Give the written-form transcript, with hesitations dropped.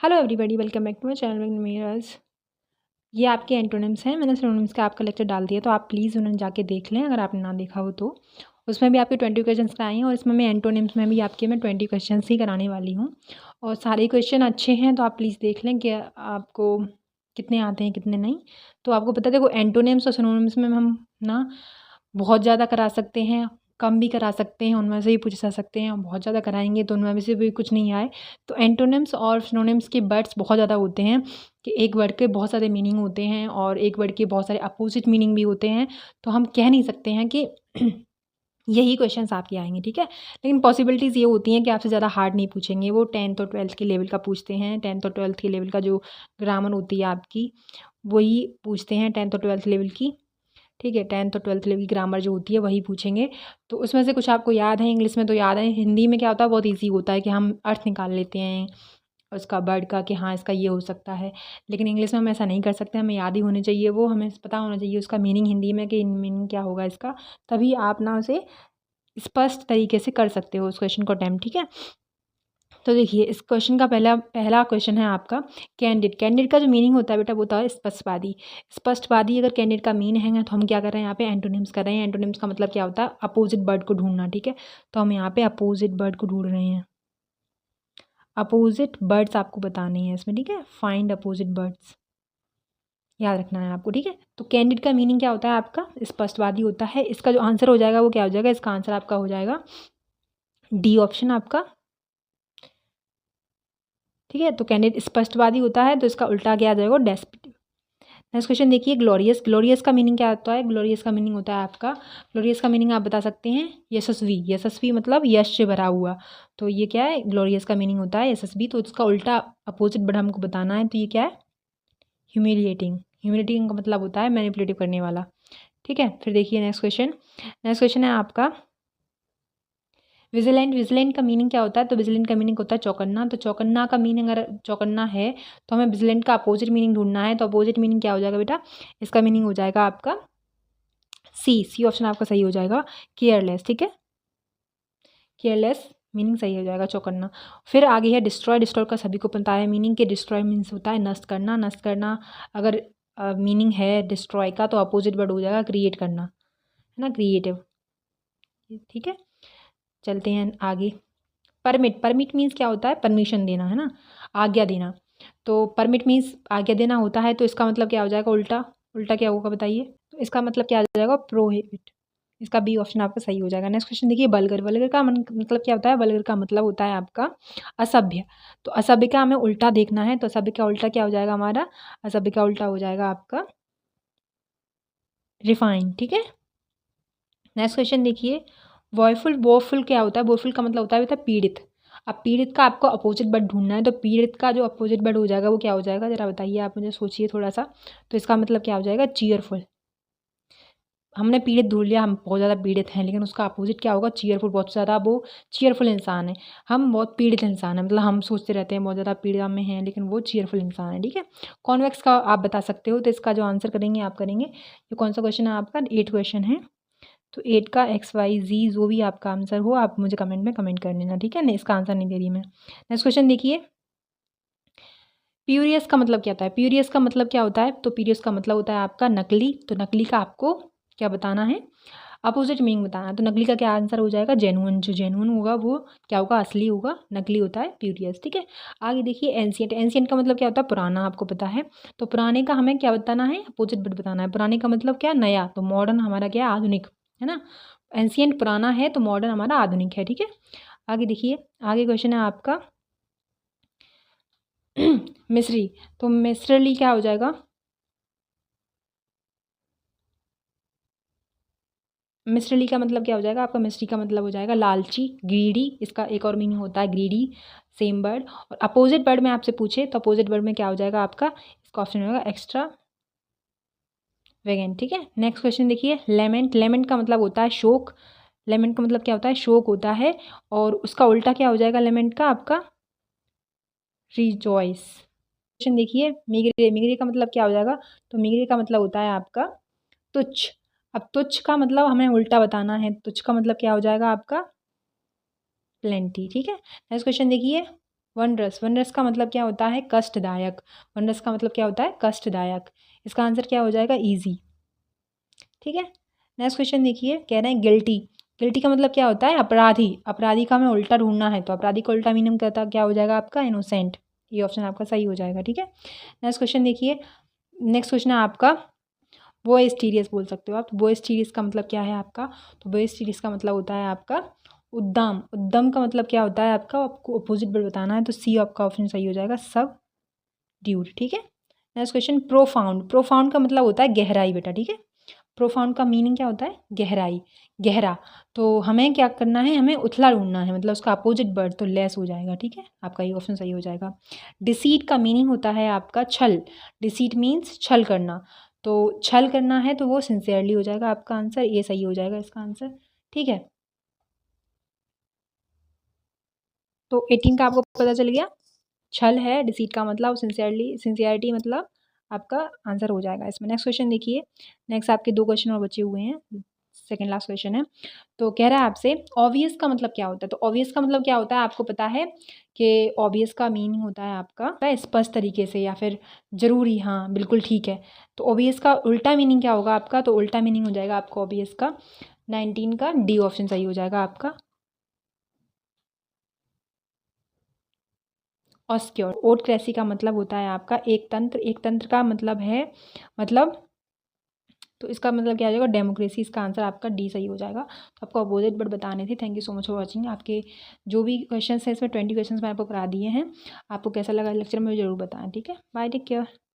Hello everybody, welcome back to my channel Miraj. ये आपके antonyms हैं। मैंने सिनोनिम्स का आपका लेक्चर डाल दिया, तो आप प्लीज़ उन्हें जाके देख लें अगर आपने ना देखा हो तो। उसमें भी आपके 20 क्वेश्चंस कराए हैं और इसमें मैं एंटोनिम्स में भी आपके मैं 20 क्वेश्चंस ही कराने वाली हूँ। और सारे क्वेश्चन अच्छे हैं, तो आप प्लीज़ देख लें कि आपको कितने आते हैं कितने नहीं। तो आपको पता है, देखो एंटोनिम्स और सिनोनिम्स में हम ना बहुत ज़्यादा करा सकते हैं, कम भी करा सकते हैं, उनमें से ही पूछ जा सकते हैं। बहुत ज़्यादा कराएंगे तो उनमें से भी कुछ नहीं आए। तो एंटोनिम्स और सिनोनिम्स के वर्ड्स बहुत ज़्यादा होते हैं कि एक वर्ड के बहुत सारे मीनिंग होते हैं और एक वर्ड के बहुत सारे अपोजिट मीनिंग भी होते हैं। तो हम कह नहीं सकते हैं कि यही क्वेश्चंस आपके आएंगे, ठीक है। लेकिन पॉसिबिलिटीज़ ये होती हैं कि आपसे ज़्यादा हार्ड नहीं पूछेंगे। वो 10th और 12th के लेवल का पूछते हैं। 10th और 12th के लेवल का जो ग्रामर होती है आपकी, वही पूछते हैं 10th और 12th लेवल की, ठीक है। 10th और 12th लेवल की ग्रामर जो होती है वही पूछेंगे। तो उसमें से कुछ आपको याद है, इंग्लिश में तो याद है। हिंदी में क्या होता है, बहुत ईजी होता है कि हम अर्थ निकाल लेते हैं उसका वर्ड का कि हाँ इसका ये हो सकता है। लेकिन इंग्लिश में हम ऐसा नहीं कर सकते, हमें याद ही होनी चाहिए वो, हमें पता होना चाहिए उसका मीनिंग हिंदी में कि मीनिंग क्या होगा इसका। तभी आप ना उसे स्पष्ट तरीके से कर सकते हो उस क्वेश्चन को अटेम्प्ट, ठीक है। तो देखिए, इस क्वेश्चन का पहला पहला क्वेश्चन है आपका कैंडिड। कैंडिड का जो मीनिंग होता है बेटा, वो होता है स्पष्टवादी। स्पष्टवादी अगर कैंडिड का मीन है तो हम क्या कर रहे हैं यहाँ पे, एंटोनिम्स कर रहे हैं। एंटोनिम्स का मतलब क्या होता है, अपोजिट वर्ड को ढूंढना, ठीक है। तो हम यहाँ पे अपोजिट वर्ड को ढूंढ रहे हैं। अपोजिट वर्ड्स आपको बताने हैं इसमें, ठीक है। फाइंड अपोजिट वर्ड्स याद रखना है आपको, ठीक है। तो कैंडिड का मीनिंग क्या होता है आपका, स्पष्टवादी होता है। इसका जो आंसर हो जाएगा वो क्या हो जाएगा, इसका आंसर आपका हो जाएगा डी ऑप्शन आपका, ठीक है। तो कैंडिड स्पष्टवादी होता है, तो इसका उल्टा क्या आ जाएगा, डेस्पिटिव। नेक्स्ट क्वेश्चन देखिए, ग्लोरियस। ग्लोरियस का मीनिंग क्या होता है, ग्लोरियस का मीनिंग होता है आपका, ग्लोरियस का मीनिंग आप बता सकते हैं यशस्वी। यशस्वी मतलब यश से भरा हुआ। तो ये क्या है, ग्लोरियस का मीनिंग होता है यशस्वी। तो इसका उल्टा अपोजिट वर्ड हमको बताना है, तो ये क्या है, ह्यूमिलिएटिंग। ह्यूमिलिएटिंग का मतलब होता है मैनिपुलेटिव करने वाला, ठीक है। फिर देखिए नेक्स्ट क्वेश्चन। नेक्स्ट क्वेश्चन है आपका विजिलेंट। विजिलेंट का मीनिंग क्या होता है, तो विजिलेंट का मीनिंग होता है चौकन्ना। तो चौकन्ना का मीनिंग, अगर चौकन्ना है तो हमें विजिलेंट का अपोजिट मीनिंग ढूंढना है। तो अपोजिट मीनिंग क्या हो जाएगा बेटा, इसका मीनिंग हो जाएगा आपका सी ऑप्शन आपका सही हो जाएगा, केयरलेस, ठीक है। केयरलेस मीनिंग सही हो जाएगा चौकन्ना। फिर आगे है डिस्ट्रॉय। डिस्ट्रॉय का सभी को पता है मीनिंग के, डिस्ट्रॉय मीन्स होता है नष्ट करना। नष्ट करना अगर मीनिंग है डिस्ट्रॉय का, तो अपोजिट वर्ड हो जाएगा क्रिएट करना, है ना, क्रिएटिव, ठीक है। चलते हैं आगे। परमिट। परमिट मीन्स क्या होता है, परमिशन देना, है ना, आज्ञा देना। तो परमिट मीन्स आज्ञा देना होता है। तो इसका मतलब क्या हो जाएगा, उल्टा। उल्टा क्या होगा बताइए, तो इसका मतलब क्या आ जाएगा, प्रोहिबिट। इसका बी ऑप्शन आपका सही हो जाएगा। नेक्स्ट क्वेश्चन देखिए, वल्गर। वल्गर का मतलब क्या होता है, वल्गर का मतलब होता है आपका असभ्य। तो असभ्य का हमें उल्टा देखना है। तो असभ्य का उल्टा क्या हो जाएगा हमारा, असभ्य का उल्टा हो जाएगा आपका रिफाइन, ठीक है। नेक्स्ट क्वेश्चन देखिए, वॉयफुल। वॉफुल क्या होता है, वॉफुल का मतलब होता है बेटा पीड़ित। अब पीड़ित का आपको अपोजिट वर्ड ढूंढना है। तो पीड़ित का जो अपोजिट वर्ड हो जाएगा वो क्या हो जाएगा, जरा बताइए आप मुझे, सोचिए थोड़ा सा। तो इसका मतलब क्या हो जाएगा, चीयरफुल। हमने पीड़ित ढूंढ लिया, हम बहुत ज़्यादा पीड़ित हैं, लेकिन उसका अपोजिट क्या होगा, चीयरफुल। बहुत ज़्यादा वो चीयरफुल इंसान है। हम बहुत पीड़ित इंसान है, मतलब हम सोचते रहते हैं बहुत ज़्यादा पीड़ा में हैं, लेकिन वो चीयरफुल इंसान है, ठीक है। कॉन्वेक्स का आप बता सकते हो। तो इसका जो आंसर करेंगे आप करेंगे, ये कौन सा क्वेश्चन है आपका, 8 क्वेश्चन है। तो 8 का XYZ जो भी आपका आंसर हो, आप मुझे कमेंट में कमेंट कर देना, ठीक है। नहीं, इसका आंसर नहीं दे रही मैं। नेक्स्ट क्वेश्चन देखिए, प्यूरियस का मतलब क्या होता है। प्यूरियस का मतलब क्या होता है, तो प्यूरियस का मतलब होता है आपका नकली। तो नकली का आपको क्या बताना है, अपोजिट मीनिंग बताना है। तो नकली का क्या आंसर हो जाएगा, जेन्युइन। जो जेन्युइन होगा वो क्या होगा, असली होगा। नकली होता है प्यूरियस, ठीक है। आगे देखिए, एंशिएंट। एंशिएंट का मतलब क्या होता है, पुराना, आपको पता है। तो पुराने का हमें क्या बताना है, अपोजिट वर्ड बताना है। पुराने का मतलब क्या, नया। तो मॉडर्न हमारा क्या है, आधुनिक, है ना। एंशिएंट पुराना है, तो मॉडर्न हमारा आधुनिक है, ठीक है। आगे देखिए, आगे क्वेश्चन है आपका मिस्री। तो मिस्रली क्या हो जाएगा, मिस्रली का मतलब क्या हो जाएगा आपका, मिस्ट्री का मतलब हो जाएगा लालची, ग्रीडी। इसका एक और मीनिंग होता है ग्रीडी, सेम वर्ड। और अपोजिट वर्ड में आपसे पूछे तो अपोजिट वर्ड में क्या हो जाएगा आपका, इसका ऑप्शन होगा एक्स्ट्रा वेगेंट, ठीक है। नेक्स्ट क्वेश्चन देखिए, लेमेंट। लेमेंट का मतलब होता है शोक। लेमेंट का मतलब क्या होता है, शोक होता है। और उसका उल्टा क्या हो जाएगा लेमेंट का आपका, रिजॉइस। क्वेश्चन देखिए, मिगरे। मिगरे का मतलब क्या हो जाएगा, तो मिगरे का मतलब होता है आपका तुच्छ। अब तुच्छ का मतलब हमें उल्टा बताना है। तुच्छ का मतलब क्या हो जाएगा आपका, प्लेंटी, ठीक है। नेक्स्ट क्वेश्चन देखिए, वनरस, वनरस का मतलब क्या होता है? कष्टदायक। वनरस का मतलब क्या होता है? कष्टदायक। इसका आंसर क्या हो जाएगा? ईजी। ठीक है, नेक्स्ट क्वेश्चन देखिए, कह रहे हैं गिल्टी। गिल्टी का मतलब क्या होता है? अपराधी। अपराधी का हमें उल्टा ढूंढना है, तो अपराधी का उल्टा मीनिंग क्या हो जाएगा आपका? इनोसेंट। ये ऑप्शन आपका सही हो जाएगा। ठीक है, नेक्स्ट क्वेश्चन देखिए, नेक्स्ट क्वेश्चन है आपका बोएस्टीरियस बोल सकते हो आप। तो बोएस्टीरियस का मतलब क्या है आपका? तो बोएस्टीरियस का मतलब होता है आपका उद्दाम। उद्दम का मतलब क्या होता है आपका? आपको अपोजिट वर्ड बताना है, तो सी आपका ऑप्शन सही हो जाएगा, सब ड्यूड। ठीक है, नेक्स्ट क्वेश्चन प्रोफाउंड। प्रोफाउंड का मतलब होता है गहराई बेटा। ठीक है, प्रोफाउंड का मीनिंग क्या होता है? गहराई, गहरा। तो हमें क्या करना है? हमें उथला ढूंढना है, मतलब उसका अपोजिट वर्ड, तो लेस हो जाएगा। ठीक है, आपका ये ऑप्शन सही हो जाएगा। डिसीट का मीनिंग होता है आपका छल। डिसीट मीन्स छल करना, तो छल करना है तो वो सिंसियरली हो जाएगा आपका आंसर, ये सही हो जाएगा इसका आंसर। ठीक है, तो 18 का आपको पता चल गया, छल है, डिसीट का मतलब सिंसियरली, सिंसियरिटी मतलब आपका आंसर हो जाएगा इसमें। नेक्स्ट क्वेश्चन देखिए, नेक्स्ट आपके 2 क्वेश्चन और बचे हुए हैं, सेकंड लास्ट क्वेश्चन है। तो कह रहा है आपसे ऑब्वियस का मतलब क्या होता है? तो ऑब्वियस का मतलब क्या होता है आपको पता है कि ऑब्वियस का मीनिंग होता है आपका स्पष्ट तरीके से, या फिर जरूरी, हाँ बिल्कुल ठीक है। तो ऑब्वियस का उल्टा मीनिंग क्या होगा आपका? तो उल्टा मीनिंग हो जाएगा आपका ऑब्वियस का 19 का डी ऑप्शन सही हो जाएगा आपका। ऑस्क्योर। ओटक्रेसी का मतलब होता है आपका एक तंत्र। एक तंत्र का मतलब है, मतलब, तो इसका मतलब क्या हो जाएगा? डेमोक्रेसी। इसका आंसर आपका डी सही हो जाएगा। तो आपको अपोजिट वर्ड बताने थे। Thank you so much for watching. आपके जो भी क्वेश्चन है इसमें 20 क्वेश्चन मैं आपको करा दिए हैं। आपको कैसा लगा लेक्चर में जरूर बताएं। ठीक है, बाय, टेक केयर।